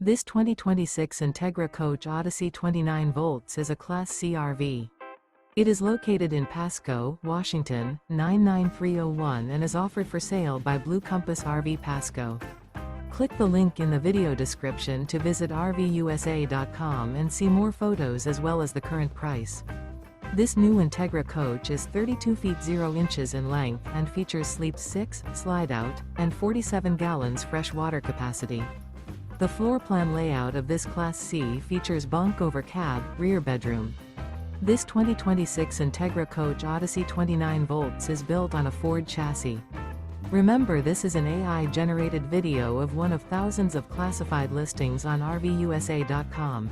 This 2026 Entegra Coach Odyssey 29V is a Class C RV. It is located in Pasco, Washington, 99301 and is offered for sale by Blue Compass RV Pasco. Click the link in the video description to visit RVUSA.com and see more photos as well as the current price. This new Entegra Coach is 32 feet 0 inches in length and features Sleep 6, Slideout, and 47 gallons fresh water capacity. The floor plan layout of this Class C features bunk over cab, rear bedroom. This 2026 Entegra Coach Odyssey 29V is built on a Ford chassis. Remember, this is an AI-generated video of one of thousands of classified listings on RVUSA.com.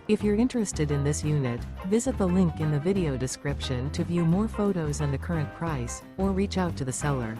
If you're interested in this unit, visit the link in the video description to view more photos and the current price, or reach out to the seller.